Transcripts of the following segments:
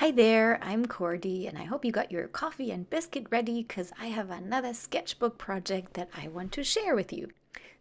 Hi there, I'm Cordy, and I hope you got your coffee and biscuit ready because I have another sketchbook project that I want to share with you.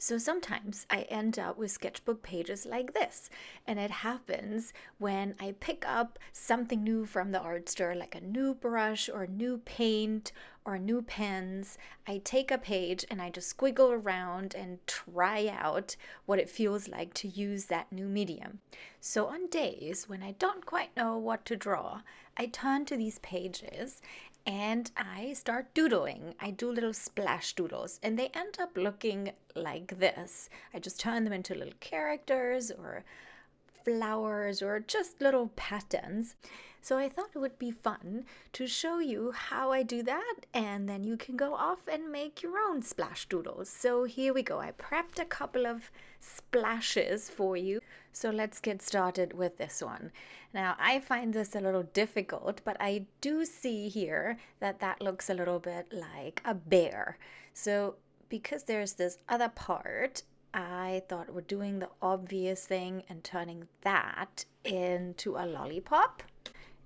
So sometimes I end up with sketchbook pages like this, and it happens when I pick up something new from the art store, like a new brush or new paint or new pens. I take a page and I just squiggle around and try out what it feels like to use that new medium. So on days when I don't quite know what to draw, I turn to these pages and I start doodling. I do little splash doodles and they end up looking like this. I just turn them into little characters or flowers or just little patterns. So I thought it would be fun to show you how I do that, and then you can go off and make your own splash doodles. So here we go. I prepped a couple of splashes for you. So let's get started with this one. Now I find this a little difficult, but I do see here that that looks a little bit like a bear. So because there's this other part, I thought we're doing the obvious thing and turning that into a lollipop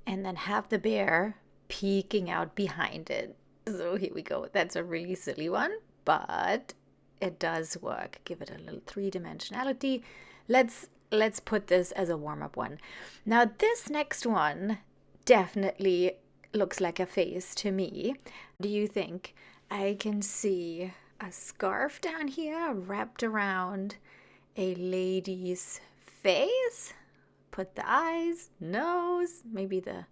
and then have the bear peeking out behind it. So here we go. That's a really silly one, but it does work. Give it a little three-dimensionality. Let's put this as a warm-up one. Now this next one definitely looks like a face to me. Do you think? I can see a scarf down here wrapped around a lady's face. Put the eyes, nose, maybe the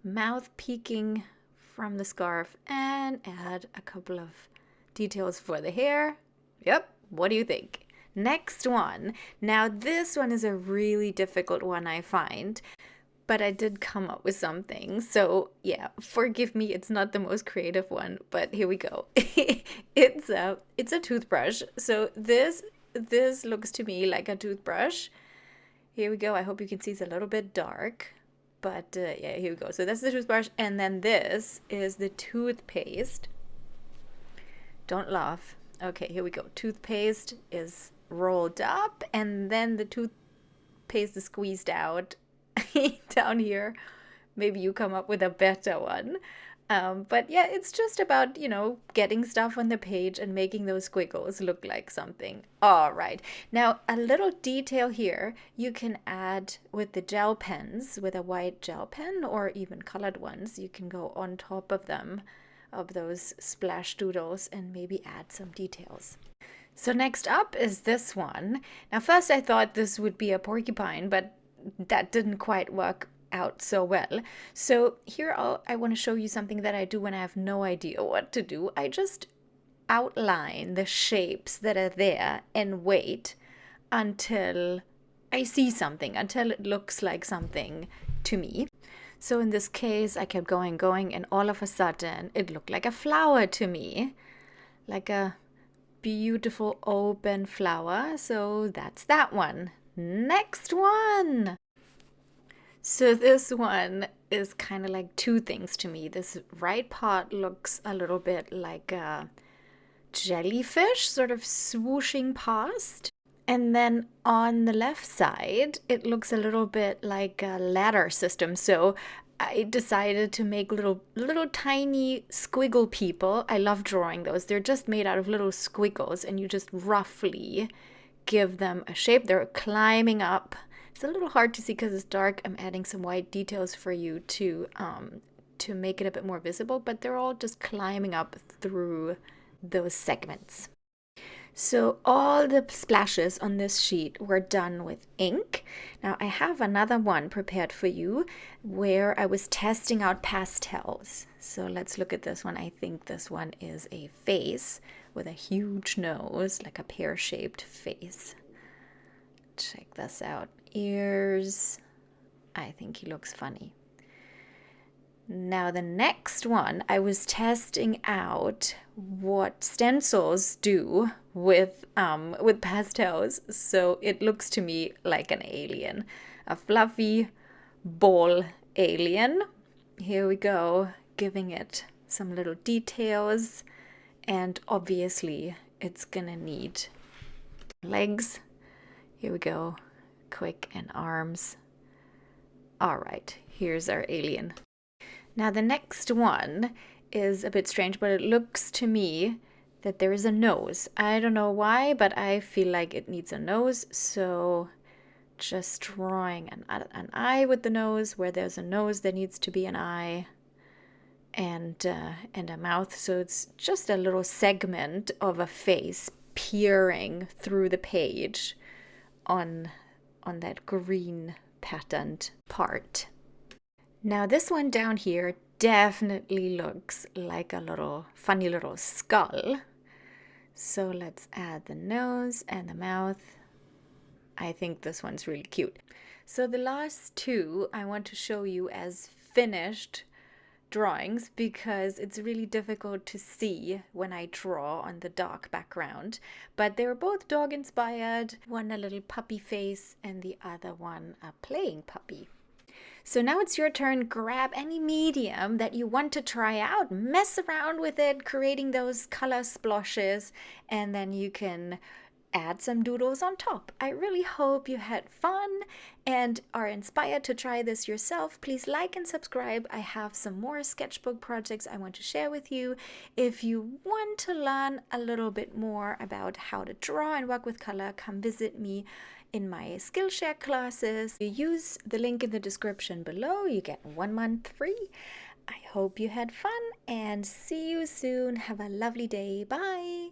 mouth peeking from the scarf, and add a couple of details for the hair. Yep, what do you think? Next one. Now this one is a really difficult one, I find, but I did come up with something. So yeah, forgive me, it's not the most creative one, but here we go. It's a toothbrush. So this looks to me like a toothbrush. Here we go. I hope you can see it's a little bit dark, but yeah, here we go. So that's the toothbrush, and then this is the toothpaste. Don't laugh. Okay, here we go. Toothpaste is rolled up, and then the toothpaste is squeezed out down here. Maybe you come up with a better one. But yeah, it's just about, getting stuff on the page and making those squiggles look like something. All right. Now, a little detail here you can add with the gel pens, with a white gel pen or even colored ones. You can go on top of them, of those splash doodles, and maybe add some details. So next up is this one. Now, first I thought this would be a porcupine, but that didn't quite work out so well. So here I want to show you something that I do when I have no idea what to do. I just outline the shapes that are there and wait until I see something, until it looks like something to me. So in this case, I kept going, and all of a sudden it looked like a flower to me, like a beautiful open flower. So that's that one. Next one. So this one is kind of like two things to me. This right part looks a little bit like a jellyfish sort of swooshing past. And then on the left side, it looks a little bit like a ladder system. So I decided to make little tiny squiggle people. I love drawing those. They're just made out of little squiggles, and you just roughly give them a shape. They're climbing up. It's a little hard to see because it's dark. I'm adding some white details for you to make it a bit more visible, but they're all just climbing up through those segments. So all the splashes on this sheet were done with ink. Now I have another one prepared for you where I was testing out pastels. So let's look at this one. I think this one is a face with a huge nose, like a pear-shaped face. Check this out. Ears. I think he looks funny. Now the next one, I was testing out what stencils do with pastels. So it looks to me like an alien, a fluffy ball alien. Here we go, giving it some little details, and obviously it's gonna need legs. Here we go, quick, and arms. All right, Here's our alien. Now the next one is a bit strange, but it looks to me that there is a nose. I don't know why, but I feel like it needs a nose, so just drawing an eye with the nose. Where there's a nose, there needs to be an eye and a mouth. So it's just a little segment of a face peering through the page on that green patterned part. Now this one down here definitely looks like a little funny little skull. So let's add the nose and the mouth. I think this one's really cute. So the last two I want to show you as finished drawings because it's really difficult to see when I draw on the dark background. But they were both dog inspired, one a little puppy face and the other one a playing puppy. So now it's your turn. Grab any medium that you want to try out, mess around with it, creating those color splashes, and then you can add some doodles on top. I really hope you had fun and are inspired to try this yourself. Please like and subscribe. I have some more sketchbook projects I want to share with you. If you want to learn a little bit more about how to draw and work with color, come visit me in my Skillshare classes. You use the link in the description below. You get 1 month free. I hope you had fun and see you soon. Have a lovely day. Bye.